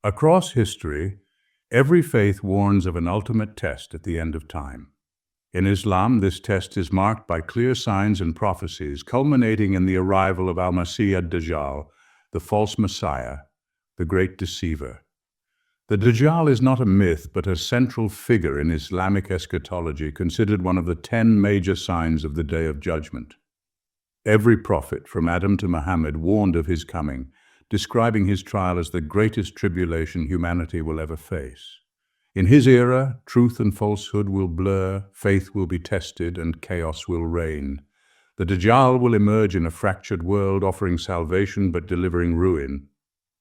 Across history, every faith warns of an ultimate test at the end of time. In Islam, this test is marked by clear signs and prophecies, culminating in the arrival of al-Masih ad-Dajjal, the false Messiah, the great deceiver. The Dajjal is not a myth, but a central figure in Islamic eschatology, considered one of the 10 major signs of the Day of Judgment. Every prophet, from Adam to Muhammad, warned of his coming, describing his trial as the greatest tribulation humanity will ever face. In his era, truth and falsehood will blur, faith will be tested, and chaos will reign. The Dajjal will emerge in a fractured world, offering salvation but delivering ruin.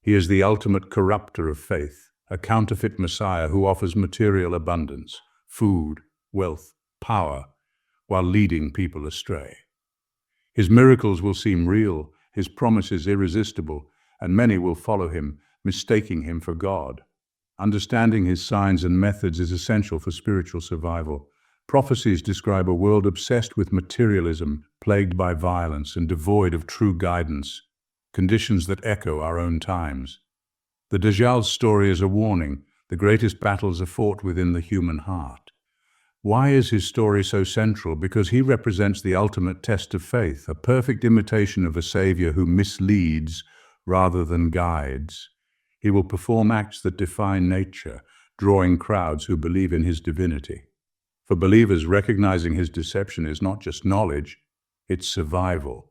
He is the ultimate corrupter of faith, a counterfeit Messiah who offers material abundance, food, wealth, power, while leading people astray. His miracles will seem real, his promises irresistible, and many will follow him, mistaking him for God. Understanding his signs and methods is essential for spiritual survival. Prophecies describe a world obsessed with materialism, plagued by violence, and devoid of true guidance, conditions that echo our own times. The Dajjal's story is a warning. The greatest battles are fought within the human heart. Why is his story so central? Because he represents the ultimate test of faith, a perfect imitation of a savior who misleads rather than guides. He will perform acts that defy nature, drawing crowds who believe in his divinity. For believers, recognizing his deception is not just knowledge, it's survival.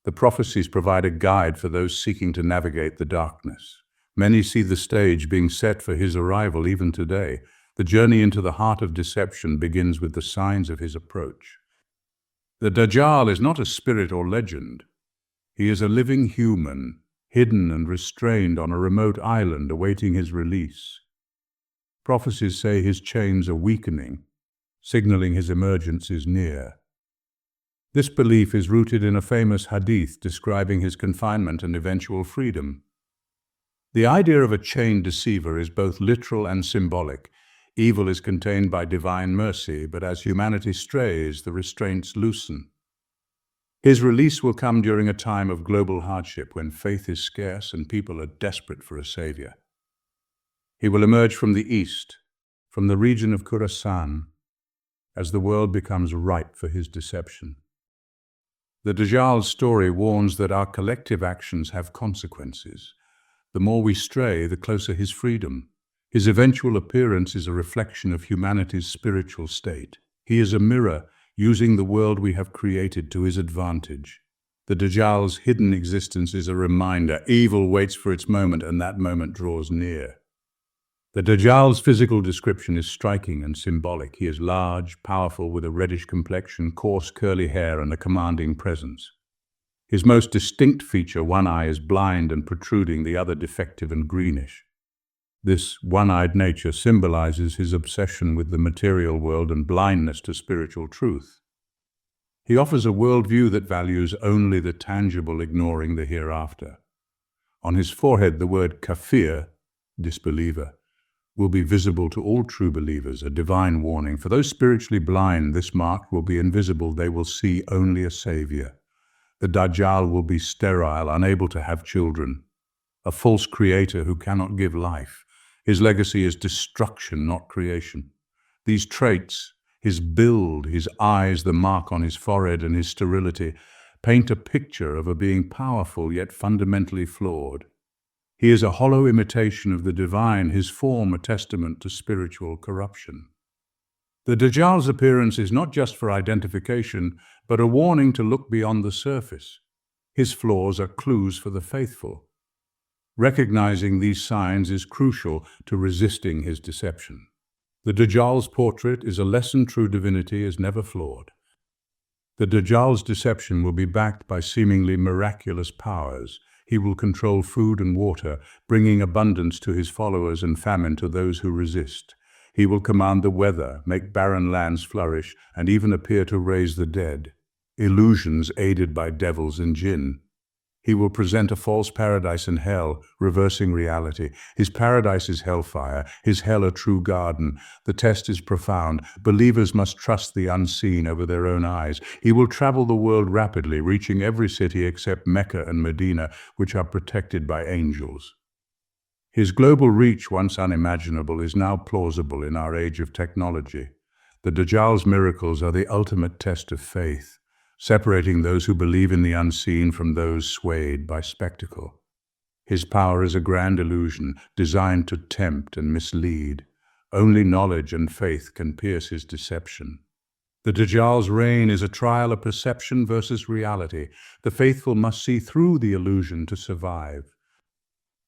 The prophecies provide a guide for those seeking to navigate the darkness. Many see the stage being set for his arrival even today. The journey into the heart of deception begins with the signs of his approach. The Dajjal is not a spirit or legend. He is a living human, hidden and restrained on a remote island awaiting his release. Prophecies say his chains are weakening, signaling his emergence is near. This belief is rooted in a famous hadith describing his confinement and eventual freedom. The idea of a chained deceiver is both literal and symbolic. Evil is contained by divine mercy, but as humanity strays, the restraints loosen. His release will come during a time of global hardship when faith is scarce and people are desperate for a savior. He will emerge from the east, from the region of Khorasan, as the world becomes ripe for his deception. The Dajjal's story warns that our collective actions have consequences. The more we stray, the closer his freedom. His eventual appearance is a reflection of humanity's spiritual state. He is a mirror, using the world we have created to his advantage. The Dajjal's hidden existence is a reminder. Evil waits for its moment, and that moment draws near. The Dajjal's physical description is striking and symbolic. He is large, powerful, with a reddish complexion, coarse curly hair, and a commanding presence. His most distinct feature, one eye, is blind and protruding, the other defective and greenish. This one-eyed nature symbolizes his obsession with the material world and blindness to spiritual truth. He offers a worldview that values only the tangible, ignoring the hereafter. On his forehead, the word kafir, disbeliever, will be visible to all true believers, a divine warning. For those spiritually blind, this mark will be invisible. They will see only a savior. The Dajjal will be sterile, unable to have children, a false creator who cannot give life. His legacy is destruction, not creation. These traits, his build, his eyes, the mark on his forehead, and his sterility, paint a picture of a being powerful yet fundamentally flawed. He is a hollow imitation of the divine, his form a testament to spiritual corruption. The Dajjal's appearance is not just for identification, but a warning to look beyond the surface. His flaws are clues for the faithful. Recognizing these signs is crucial to resisting his deception. The Dajjal's portrait is a lesson true divinity is never flawed. The Dajjal's deception will be backed by seemingly miraculous powers. He will control food and water, bringing abundance to his followers and famine to those who resist. He will command the weather, make barren lands flourish, and even appear to raise the dead. Illusions aided by devils and jinn. He will present a false paradise and hell, reversing reality. His paradise is hellfire, his hell a true garden. The test is profound. Believers must trust the unseen over their own eyes. He will travel the world rapidly, reaching every city except Mecca and Medina, which are protected by angels. His global reach, once unimaginable, is now plausible in our age of technology. The Dajjal's miracles are the ultimate test of faith, separating those who believe in the unseen from those swayed by spectacle. His power is a grand illusion designed to tempt and mislead. Only knowledge and faith can pierce his deception. The Dajjal's reign is a trial of perception versus reality. The faithful must see through the illusion to survive.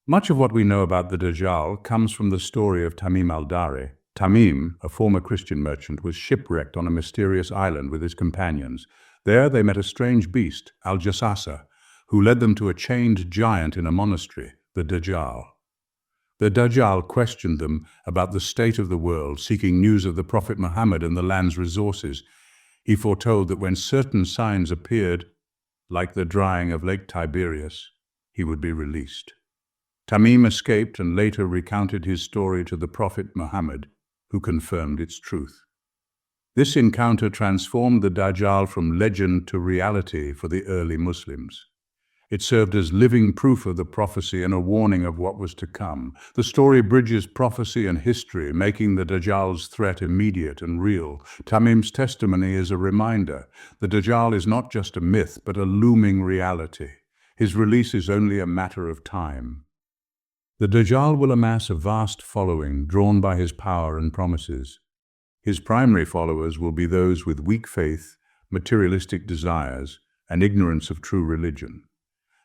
Much of what we know about the Dajjal comes from the story of Tamim al-Dari. Tamim, a former Christian merchant, was shipwrecked on a mysterious island with his companions. There they met a strange beast, Al-Jassasa, who led them to a chained giant in a monastery, the Dajjal. The Dajjal questioned them about the state of the world, seeking news of the Prophet Muhammad and the land's resources. He foretold that when certain signs appeared, like the drying of Lake Tiberias, he would be released. Tamim escaped and later recounted his story to the Prophet Muhammad, who confirmed its truth. This encounter transformed the Dajjal from legend to reality for the early Muslims. It served as living proof of the prophecy and a warning of what was to come. The story bridges prophecy and history, making the Dajjal's threat immediate and real. Tamim's testimony is a reminder. The Dajjal is not just a myth, but a looming reality. His release is only a matter of time. The Dajjal will amass a vast following, drawn by his power and promises. His primary followers will be those with weak faith, materialistic desires, and ignorance of true religion.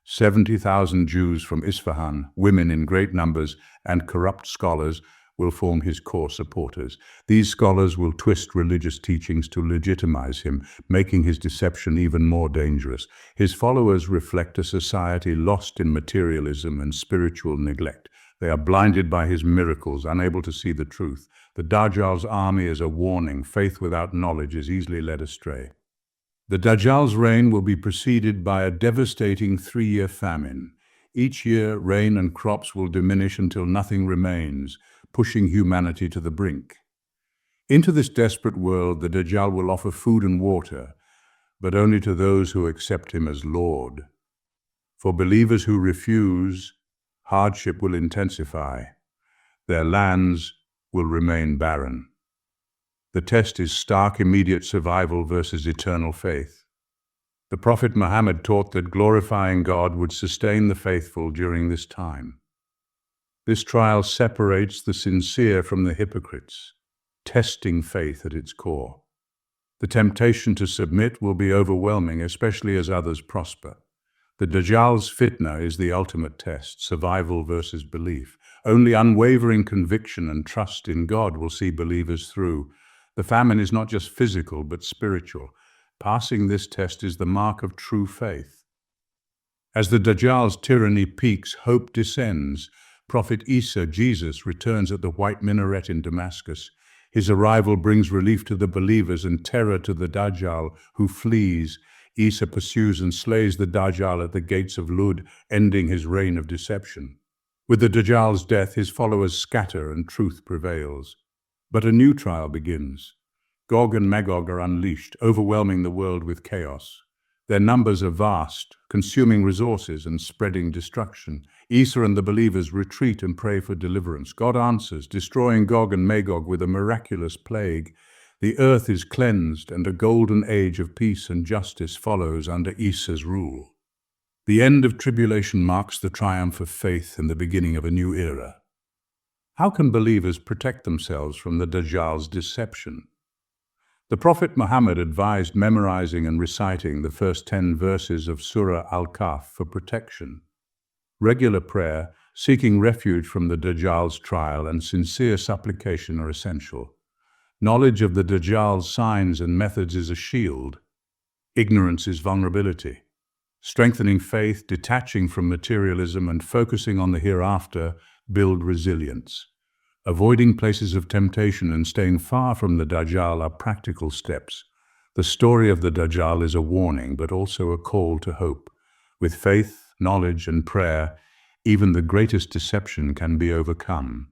70,000 Jews from Isfahan, women in great numbers, and corrupt scholars will form his core supporters. These scholars will twist religious teachings to legitimize him, making his deception even more dangerous. His followers reflect a society lost in materialism and spiritual neglect. They are blinded by his miracles, unable to see the truth. The Dajjal's army is a warning. Faith without knowledge is easily led astray. The Dajjal's reign will be preceded by a devastating 3-year famine. Each year, rain and crops will diminish until nothing remains, pushing humanity to the brink. Into this desperate world, the Dajjal will offer food and water, but only to those who accept him as Lord. For believers who refuse, hardship will intensify. Their lands will remain barren. The test is stark, immediate survival versus eternal faith. The Prophet Muhammad taught that glorifying God would sustain the faithful during this time. This trial separates the sincere from the hypocrites, testing faith at its core. The temptation to submit will be overwhelming, especially as others prosper. The Dajjal's fitna is the ultimate test, survival versus belief. Only unwavering conviction and trust in God will see believers through. The famine is not just physical, but spiritual. Passing this test is the mark of true faith. As the Dajjal's tyranny peaks, hope descends. Prophet Isa, Jesus, returns at the white minaret in Damascus. His arrival brings relief to the believers and terror to the Dajjal, who flees. Isa pursues and slays the Dajjal at the gates of Lud, ending his reign of deception. With the Dajjal's death, his followers scatter and truth prevails. But a new trial begins. Gog and Magog are unleashed, overwhelming the world with chaos. Their numbers are vast, consuming resources and spreading destruction. Isa and the believers retreat and pray for deliverance. God answers, destroying Gog and Magog with a miraculous plague. The earth is cleansed, and a golden age of peace and justice follows under Isa's rule. The end of tribulation marks the triumph of faith and the beginning of a new era. How can believers protect themselves from the Dajjal's deception? The Prophet Muhammad advised memorizing and reciting the first 10 verses of Surah Al-Kahf for protection. Regular prayer, seeking refuge from the Dajjal's trial, and sincere supplication are essential. Knowledge of the Dajjal's signs and methods is a shield. Ignorance is vulnerability. Strengthening faith, detaching from materialism, and focusing on the hereafter build resilience. Avoiding places of temptation and staying far from the Dajjal are practical steps. The story of the Dajjal is a warning, but also a call to hope. With faith, knowledge, and prayer, even the greatest deception can be overcome.